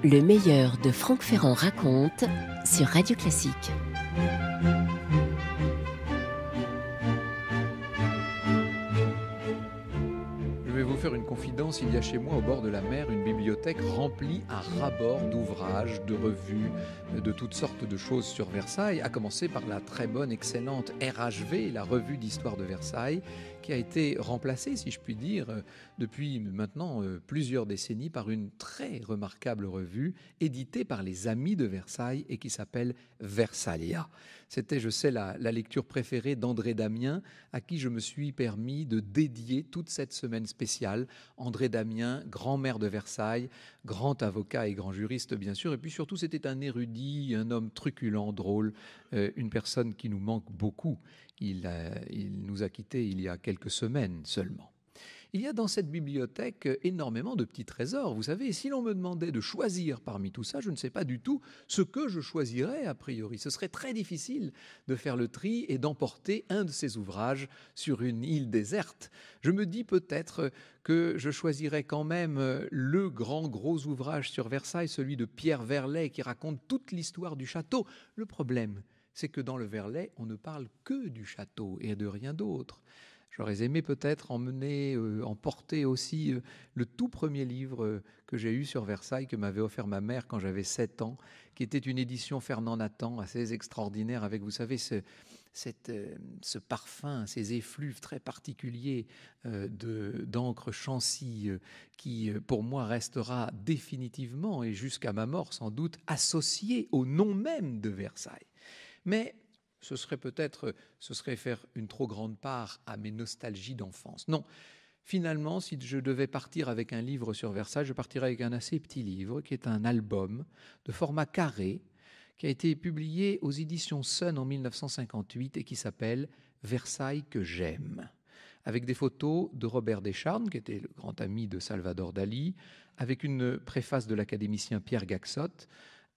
Le meilleur de Franck Ferrand raconte sur Radio Classique. Je vais vous faire une confidence, il y a chez moi au bord de la mer une bibliothèque remplie à ras-bord d'ouvrages, de revues, de toutes sortes de choses sur Versailles, à commencer par la très bonne, excellente RHV, la revue d'histoire de Versailles, qui a été remplacée, si je puis dire, depuis maintenant plusieurs décennies par une très remarquable revue éditée par les Amis de Versailles et qui s'appelle Versaillia. C'était, je sais, la lecture préférée d'André Damien, à qui je me suis permis de dédier toute cette semaine spéciale. André Damien, grand maire de Versailles, grand avocat et grand juriste, bien sûr, et puis surtout, c'était un érudit, un homme truculent, drôle, une personne qui nous manque beaucoup. Il nous a quittés il y a quelques semaines seulement. Il y a dans cette bibliothèque énormément de petits trésors. Vous savez, si l'on me demandait de choisir parmi tout ça, je ne sais pas du tout ce que je choisirais a priori. Ce serait très difficile de faire le tri et d'emporter un de ces ouvrages sur une île déserte. Je me dis peut-être que je choisirais quand même le grand gros ouvrage sur Versailles, celui de Pierre Verlet, qui raconte toute l'histoire du château. Le problème, c'est que dans le Verlet, on ne parle que du château et de rien d'autre. J'aurais aimé peut-être emporter aussi le tout premier livre que j'ai eu sur Versailles, que m'avait offert ma mère quand j'avais 7 ans, qui était une édition Fernand Nathan assez extraordinaire, avec, vous savez, ce parfum, ces effluves très particuliers d'encre Chancy, qui pour moi restera définitivement et jusqu'à ma mort sans doute associé au nom même de Versailles. Mais ce serait faire une trop grande part à mes nostalgies d'enfance. Non, finalement, si je devais partir avec un livre sur Versailles, je partirais avec un assez petit livre, qui est un album de format carré, qui a été publié aux éditions Sun en 1958 et qui s'appelle « Versailles que j'aime », avec des photos de Robert Descharnes, qui était le grand ami de Salvador Dali, avec une préface de l'académicien Pierre Gaxotte,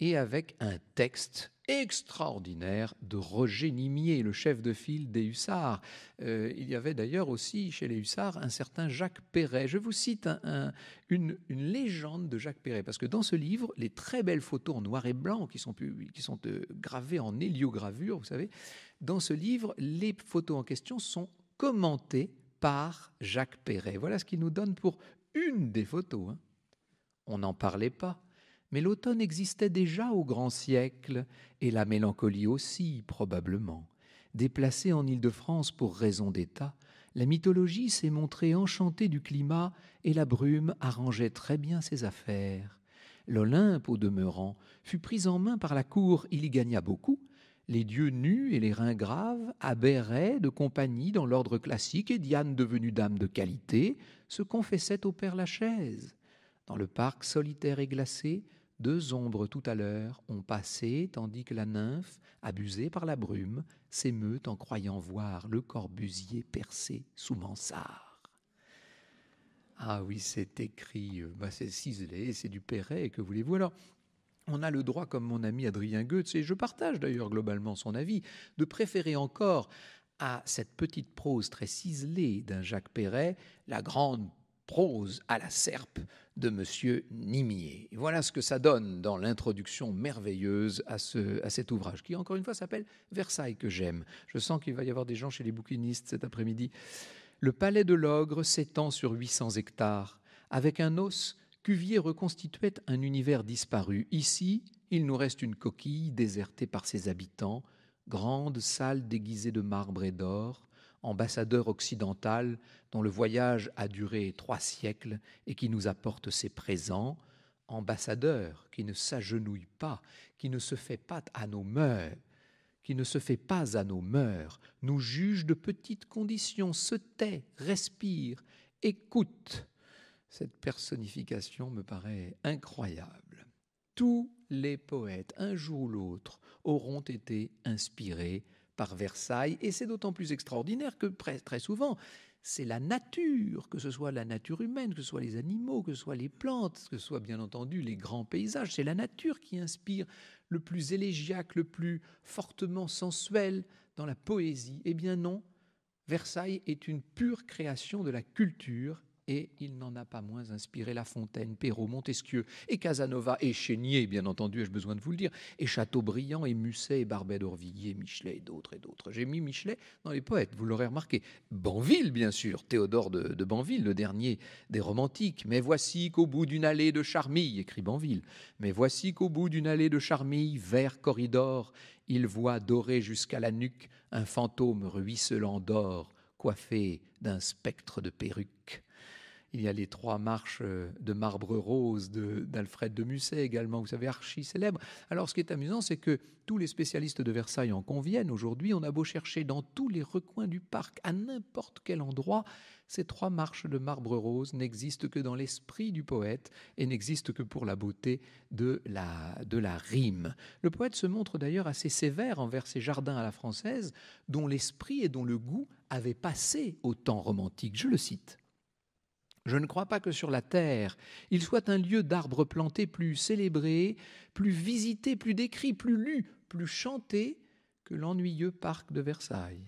et avec un texte extraordinaire de Roger Nimier, le chef de file des hussards. Il y avait d'ailleurs aussi chez les hussards un certain Jacques Perret. Je vous cite une légende de Jacques Perret, parce que dans ce livre, les très belles photos en noir et blanc qui sont gravées en héliogravure, vous savez, dans ce livre, les photos en question sont commentées par Jacques Perret. Voilà ce qu'il nous donne pour une des photos. On n'en parlait pas. Mais l'automne existait déjà au grand siècle, et la mélancolie aussi, probablement. Déplacée en Île-de-France pour raison d'État, la mythologie s'est montrée enchantée du climat, et la brume arrangeait très bien ses affaires. L'Olympe, au demeurant, fut prise en main par la cour, il y gagna beaucoup. Les dieux nus et les reins graves aberraient de compagnie dans l'ordre classique, et Diane, devenue dame de qualité, se confessait au Père-Lachaise. Dans le parc solitaire et glacé, 2 ombres tout à l'heure ont passé, tandis que la nymphe, abusée par la brume, s'émeut en croyant voir le Corbusier percé sous mansard. Ah oui, c'est écrit, c'est ciselé, c'est du Perret, que voulez-vous alors ? On a le droit, comme mon ami Adrien Goetz, et je partage d'ailleurs globalement son avis, de préférer encore à cette petite prose très ciselée d'un Jacques Perret la grande prose à la serpe de Monsieur Nimier. Et voilà ce que ça donne dans l'introduction merveilleuse à cet ouvrage, qui encore une fois s'appelle Versailles que j'aime. Je sens qu'il va y avoir des gens chez les bouquinistes cet après-midi. Le palais de l'ogre s'étend sur 800 hectares. Avec un os, Cuvier reconstituait un univers disparu. Ici, il nous reste une coquille désertée par ses habitants, grande salle déguisée de marbre et d'or, ambassadeur occidental dont le voyage a duré 3 siècles et qui nous apporte ses présents, ambassadeur qui ne s'agenouille pas, qui ne se fait pas à nos mœurs, nous juge de petites conditions, se tait, respire, écoute. Cette personnification me paraît incroyable. Tous les poètes, un jour ou l'autre, auront été inspirés par Versailles, et c'est d'autant plus extraordinaire que très souvent, c'est la nature, que ce soit la nature humaine, que ce soit les animaux, que ce soit les plantes, que ce soit bien entendu les grands paysages, c'est la nature qui inspire le plus élégiaque, le plus fortement sensuel dans la poésie. Eh bien non, Versailles est une pure création de la culture Et il n'en a pas moins inspiré La Fontaine, Perrault, Montesquieu et Casanova et Chénier, bien entendu, ai-je besoin de vous le dire, et Chateaubriand et Musset et Barbet d'Aurevilliers, Michelet et d'autres et d'autres. J'ai mis Michelet dans les poètes, vous l'aurez remarqué. Banville, bien sûr, Théodore de Banville, le dernier des romantiques. Mais voici qu'au bout d'une allée de Charmilles, écrit Banville, mais voici qu'au bout d'une allée de Charmilles, vert corridor, il voit doré jusqu'à la nuque un fantôme ruisselant d'or, coiffé d'un spectre de perruque. Il y a les 3 marches de marbre rose d'Alfred de Musset également, vous savez, archi célèbre. Alors ce qui est amusant, c'est que tous les spécialistes de Versailles en conviennent. Aujourd'hui, on a beau chercher dans tous les recoins du parc, à n'importe quel endroit, ces 3 marches de marbre rose n'existent que dans l'esprit du poète et n'existent que pour la beauté de la rime. Le poète se montre d'ailleurs assez sévère envers ces jardins à la française, dont l'esprit et dont le goût avaient passé au temps romantique. Je le cite. Je ne crois pas que sur la terre, il soit un lieu d'arbres plantés plus célébré, plus visité, plus décrit, plus lu, plus chanté que l'ennuyeux parc de Versailles.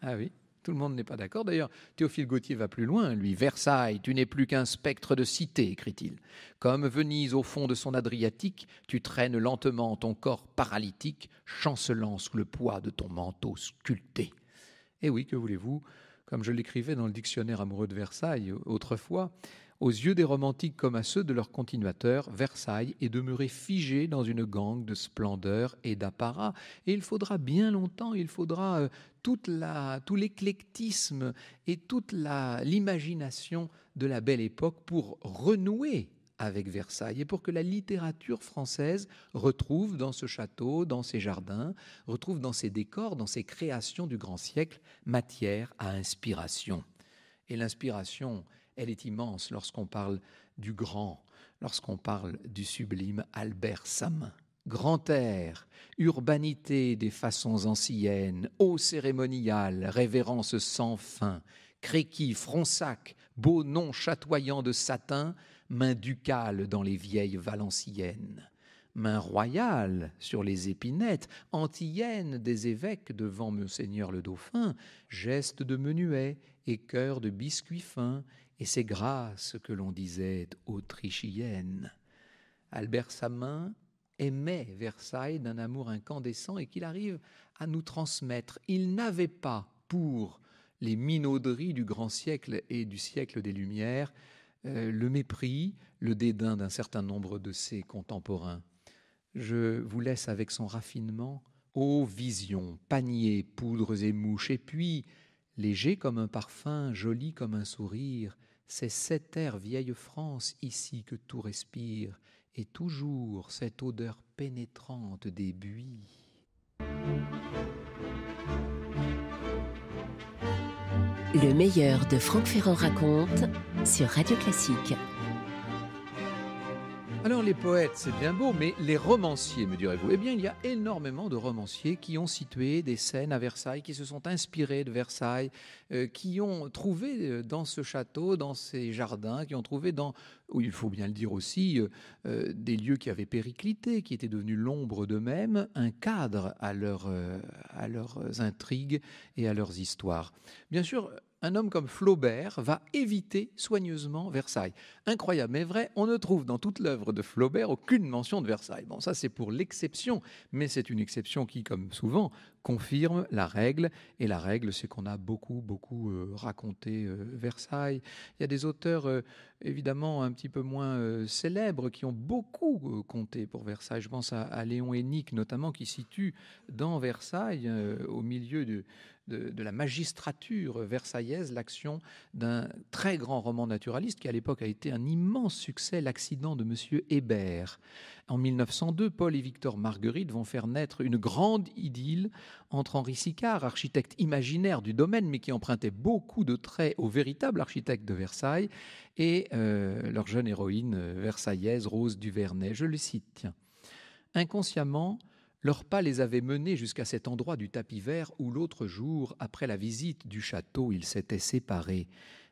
Ah oui, tout le monde n'est pas d'accord. D'ailleurs, Théophile Gautier va plus loin. Lui, Versailles, tu n'es plus qu'un spectre de cité, écrit-il. Comme Venise au fond de son Adriatique, tu traînes lentement ton corps paralytique, chancelant sous le poids de ton manteau sculpté. Et oui, que voulez-vous ? Comme je l'écrivais dans le dictionnaire amoureux de Versailles autrefois, aux yeux des romantiques comme à ceux de leurs continuateurs, Versailles est demeuré figé dans une gangue de splendeur et d'apparat. Et il faudra bien longtemps, il faudra tout l'éclectisme et toute l'imagination de la belle époque pour renouer avec Versailles et pour que la littérature française retrouve dans ce château, dans ces jardins, retrouve dans ces décors, dans ces créations du grand siècle, matière à inspiration. Et l'inspiration, elle est immense lorsqu'on parle du grand, lorsqu'on parle du sublime Albert Samin. Grand air, urbanité des façons anciennes, eau cérémoniale, révérence sans fin, créquis, fronsac, beau nom chatoyant de satin, main ducale dans les vieilles valenciennes, main royale sur les épinettes, antillaine des évêques devant Monseigneur le Dauphin, geste de menuet et cœur de biscuit fin, et ces grâces que l'on disait autrichiennes. Albert Samin aimait Versailles d'un amour incandescent et qu'il arrive à nous transmettre. Il n'avait pas pour les minauderies du grand siècle et du siècle des Lumières le mépris, le dédain d'un certain nombre de ses contemporains. Je vous laisse avec son raffinement. Ô visions, paniers, poudres et mouches, et puis, léger comme un parfum, joli comme un sourire, c'est cette air vieille France ici que tout respire, et toujours cette odeur pénétrante des buis. Le meilleur de Franck Ferrand raconte sur Radio Classique. Alors les poètes, c'est bien beau, mais les romanciers, me direz-vous, eh bien il y a énormément de romanciers qui ont situé des scènes à Versailles, qui se sont inspirés de Versailles, qui ont trouvé dans ce château, dans ces jardins, qui ont trouvé dans, il faut bien le dire aussi, des lieux qui avaient périclité, qui étaient devenus l'ombre d'eux-mêmes, un cadre à leurs intrigues et à leurs histoires. Bien sûr, un homme comme Flaubert va éviter soigneusement Versailles. Incroyable, mais vrai, on ne trouve dans toute l'œuvre de Flaubert aucune mention de Versailles. Bon, ça c'est pour l'exception, mais c'est une exception qui, comme souvent, confirme la règle. Et la règle, c'est qu'on a beaucoup raconté Versailles. Il y a des auteurs, évidemment, un petit peu moins célèbres, qui ont beaucoup compté pour Versailles. Je pense à Léon Hénique, notamment, qui situe dans Versailles, au milieu de la magistrature versaillaise, l'action d'un très grand roman naturaliste qui à l'époque a été un immense succès, L'accident de Monsieur Hébert. En 1902, Paul et Victor Marguerite vont faire naître une grande idylle entre Henri Sicard, architecte imaginaire du domaine mais qui empruntait beaucoup de traits au véritable architecte de Versailles, et leur jeune héroïne versaillaise, Rose Duvernay. Je le cite, tiens. Inconsciemment, leur pas les avait menés jusqu'à cet endroit du tapis vert où l'autre jour, après la visite du château, ils s'étaient séparés.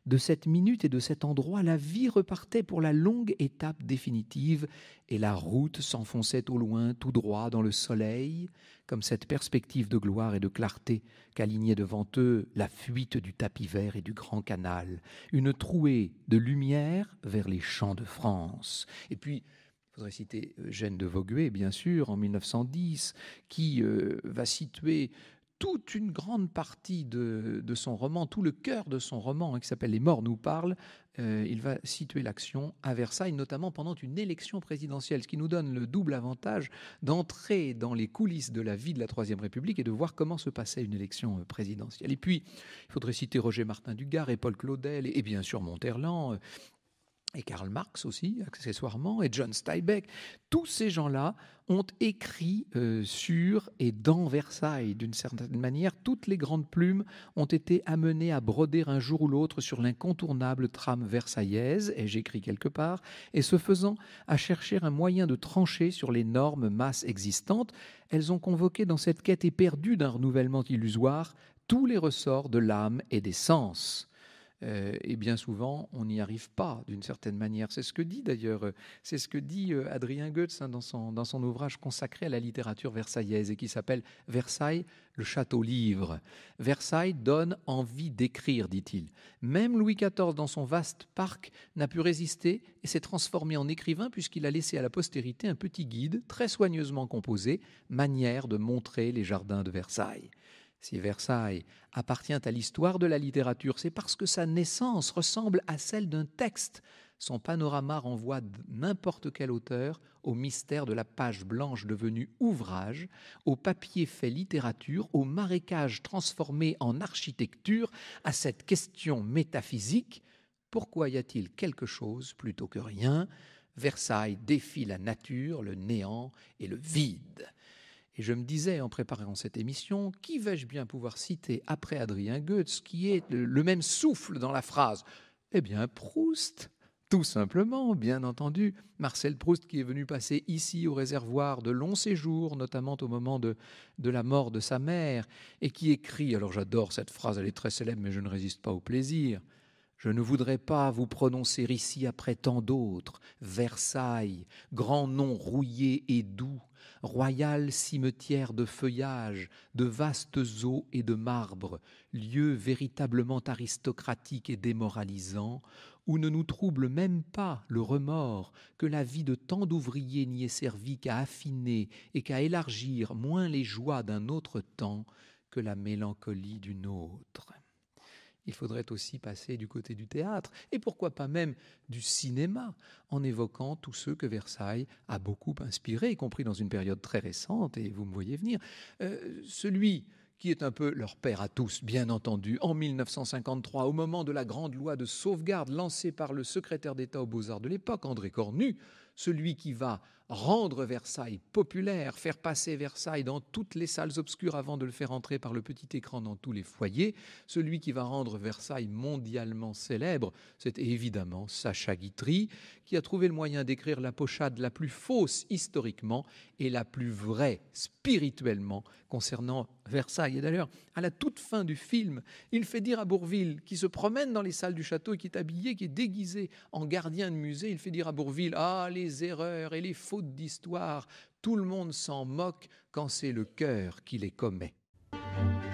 De cette minute et de cet endroit, la vie repartait pour la longue étape définitive et la route s'enfonçait au loin tout droit dans le soleil, comme cette perspective de gloire et de clarté qu'alignait devant eux la fuite du tapis vert et du grand canal, une trouée de lumière vers les champs de France. Et puis, il faudrait citer Eugène de Vogüé, bien sûr, en 1910, qui va situer toute une grande partie de son roman, tout le cœur de son roman, qui s'appelle Les morts nous parlent. Il va situer l'action à Versailles, notamment pendant une élection présidentielle, ce qui nous donne le double avantage d'entrer dans les coulisses de la vie de la Troisième République et de voir comment se passait une élection présidentielle. Et puis, il faudrait citer Roger Martin du Gard et Paul Claudel, et bien sûr Monterland, et Karl Marx aussi, accessoirement, et John Steinbeck. Tous ces gens-là ont écrit sur et dans Versailles. D'une certaine manière, toutes les grandes plumes ont été amenées à broder un jour ou l'autre sur l'incontournable trame versaillaise, et j'écris quelque part, et ce faisant, à chercher un moyen de trancher sur les l'énorme masse existante. Elles ont convoqué dans cette quête éperdue d'un renouvellement illusoire tous les ressorts de l'âme et des sens. Et bien souvent, on n'y arrive pas d'une certaine manière. C'est ce que dit d'ailleurs, c'est ce que dit Adrien Goetz dans son ouvrage consacré à la littérature versaillaise et qui s'appelle « Versailles, le château-livre ». Versailles donne envie d'écrire, dit-il. Même Louis XIV, dans son vaste parc, n'a pu résister et s'est transformé en écrivain puisqu'il a laissé à la postérité un petit guide très soigneusement composé, manière de montrer les jardins de Versailles. Si Versailles appartient à l'histoire de la littérature, c'est parce que sa naissance ressemble à celle d'un texte. Son panorama renvoie n'importe quel auteur au mystère de la page blanche devenue ouvrage, au papier fait littérature, au marécage transformé en architecture, à cette question métaphysique. Pourquoi y a-t-il quelque chose plutôt que rien ? Versailles défie la nature, le néant et le vide. Et je me disais, en préparant cette émission, qui vais-je bien pouvoir citer après Adrien Goetz, qui est le même souffle dans la phrase ? Eh bien, Proust, tout simplement, bien entendu. Marcel Proust, qui est venu passer ici au réservoir de longs séjours, notamment au moment de la mort de sa mère, et qui écrit, alors j'adore cette phrase, elle est très célèbre, mais je ne résiste pas au plaisir. Je ne voudrais pas vous prononcer ici après tant d'autres. Versailles, grand nom rouillé et doux, royal cimetière de feuillage, de vastes eaux et de marbre, lieu véritablement aristocratique et démoralisant, où ne nous trouble même pas le remords que la vie de tant d'ouvriers n'y ait servi qu'à affiner et qu'à élargir moins les joies d'un autre temps que la mélancolie d'une autre. Il faudrait aussi passer du côté du théâtre, et pourquoi pas même du cinéma, en évoquant tous ceux que Versailles a beaucoup inspirés, y compris dans une période très récente, et vous me voyez venir. Celui qui est un peu leur père à tous, bien entendu, en 1953, au moment de la grande loi de sauvegarde lancée par le secrétaire d'État aux Beaux-Arts de l'époque, André Cornu, celui qui va rendre Versailles populaire, faire passer Versailles dans toutes les salles obscures avant de le faire entrer par le petit écran dans tous les foyers, celui qui va rendre Versailles mondialement célèbre, c'est évidemment Sacha Guitry, qui a trouvé le moyen d'écrire la pochade la plus fausse historiquement et la plus vraie spirituellement concernant Versailles. Et d'ailleurs, à la toute fin du film, il fait dire à Bourvil, qui se promène dans les salles du château et qui est habillé, qui est déguisé en gardien de musée, il fait dire à Bourvil « Ah, les erreurs et les fautes d'histoire, tout le monde s'en moque quand c'est le cœur qui les commet. »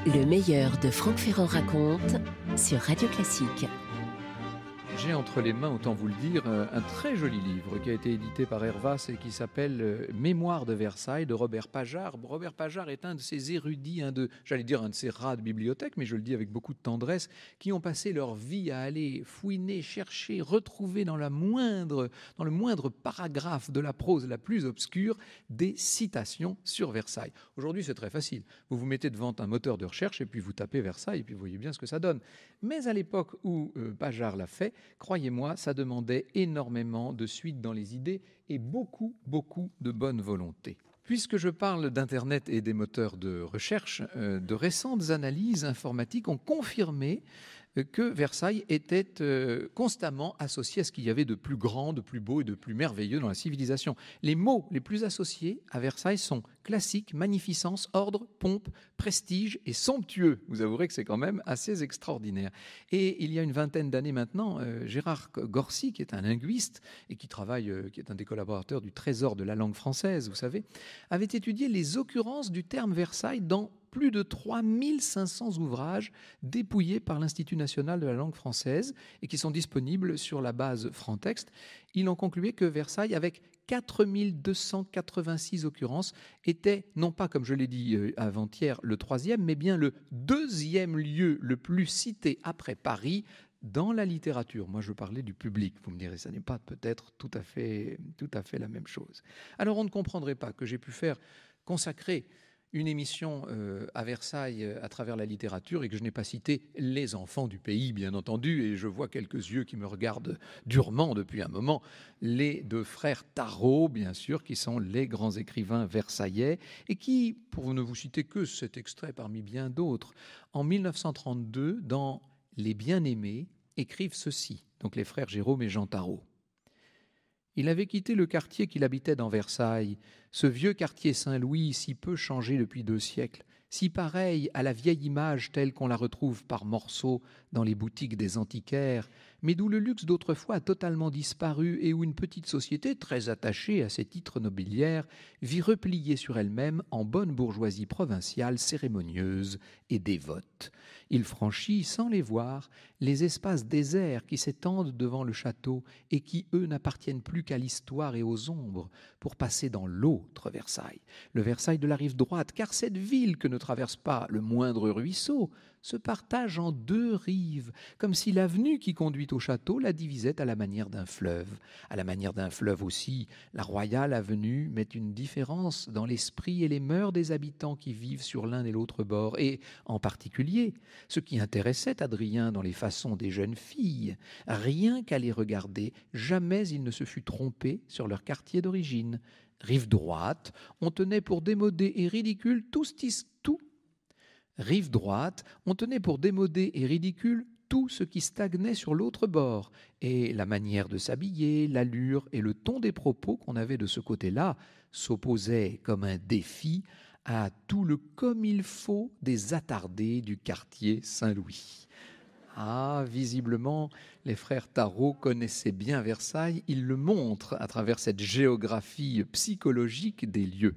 Le meilleur de Franck Ferrand raconte sur Radio Classique. J'ai entre les mains, autant vous le dire, un très joli livre qui a été édité par Hervas et qui s'appelle « Mémoires de Versailles » de Robert Pajard. Robert Pajard est un de ces érudits, un de ces rats de bibliothèque, mais je le dis avec beaucoup de tendresse, qui ont passé leur vie à aller fouiner, chercher, retrouver dans le moindre paragraphe de la prose la plus obscure des citations sur Versailles. Aujourd'hui, c'est très facile. Vous vous mettez devant un moteur de recherche et puis vous tapez Versailles et puis vous voyez bien ce que ça donne. Mais à l'époque où Pajard l'a fait, croyez-moi, ça demandait énormément de suite dans les idées et beaucoup de bonne volonté. Puisque je parle d'Internet et des moteurs de recherche, de récentes analyses informatiques ont confirmé que Versailles était constamment associé à ce qu'il y avait de plus grand, de plus beau et de plus merveilleux dans la civilisation. Les mots les plus associés à Versailles sont classique, magnificence, ordre, pompe, prestige et somptueux. Vous avouerez que c'est quand même assez extraordinaire. Et il y a une vingtaine d'années maintenant, Gérard Gorcy, qui est un linguiste et qui est un des collaborateurs du Trésor de la langue française, vous savez, avait étudié les occurrences du terme Versailles dans plus de 3500 ouvrages dépouillés par l'Institut national de la langue française et qui sont disponibles sur la base Frantext. Il en concluait que Versailles, avec 4286 occurrences, était, non pas, comme je l'ai dit avant-hier, le troisième, mais bien le deuxième lieu le plus cité après Paris dans la littérature. Moi, je parlais du public. Vous me direz, ça n'est pas peut-être tout à fait la même chose. Alors, on ne comprendrait pas que j'ai pu consacrer une émission à Versailles à travers la littérature et que je n'ai pas cité les enfants du pays, bien entendu, et je vois quelques yeux qui me regardent durement depuis un moment, les deux frères Tarot, bien sûr, qui sont les grands écrivains versaillais et qui, pour ne vous citer que cet extrait parmi bien d'autres, en 1932, dans Les Bien-Aimés, écrivent ceci, donc les frères Jérôme et Jean Tarot. Il avait quitté le quartier qu'il habitait dans Versailles, ce vieux quartier Saint-Louis si peu changé depuis 2 siècles, si pareil à la vieille image telle qu'on la retrouve par morceaux dans les boutiques des antiquaires, mais d'où le luxe d'autrefois a totalement disparu et où une petite société très attachée à ses titres nobiliaires vit repliée sur elle-même en bonne bourgeoisie provinciale cérémonieuse et dévote. Il franchit, sans les voir, les espaces déserts qui s'étendent devant le château et qui, eux, n'appartiennent plus qu'à l'histoire et aux ombres, pour passer dans l'autre Versailles, le Versailles de la rive droite, car cette ville que ne traverse pas le moindre ruisseau se partage en 2 rives, comme si l'avenue qui conduit au château la divisait à la manière d'un fleuve. À la manière d'un fleuve aussi, la royale avenue met une différence dans l'esprit et les mœurs des habitants qui vivent sur l'un et l'autre bord, et en particulier, ce qui intéressait Adrien dans les façons des jeunes filles, rien qu'à les regarder, jamais il ne se fut trompé sur leur quartier d'origine. Rive droite, on tenait pour démodé et ridicule Rive droite, on tenait pour démodé et ridicule tout ce qui stagnait sur l'autre bord, et la manière de s'habiller, l'allure et le ton des propos qu'on avait de ce côté-là s'opposaient comme un défi à tout le comme il faut des attardés du quartier Saint-Louis. Ah, visiblement, les frères Tarot connaissaient bien Versailles, ils le montrent à travers cette géographie psychologique des lieux.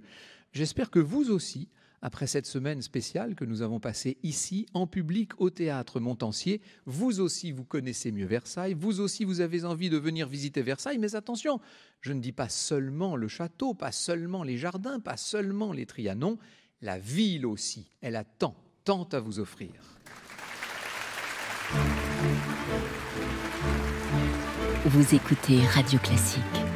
J'espère que vous aussi, après cette semaine spéciale que nous avons passée ici, en public, au Théâtre Montansier, vous aussi vous connaissez mieux Versailles, vous aussi vous avez envie de venir visiter Versailles, mais attention, je ne dis pas seulement le château, pas seulement les jardins, pas seulement les Trianons, la ville aussi, elle a tant à vous offrir. Vous écoutez Radio Classique.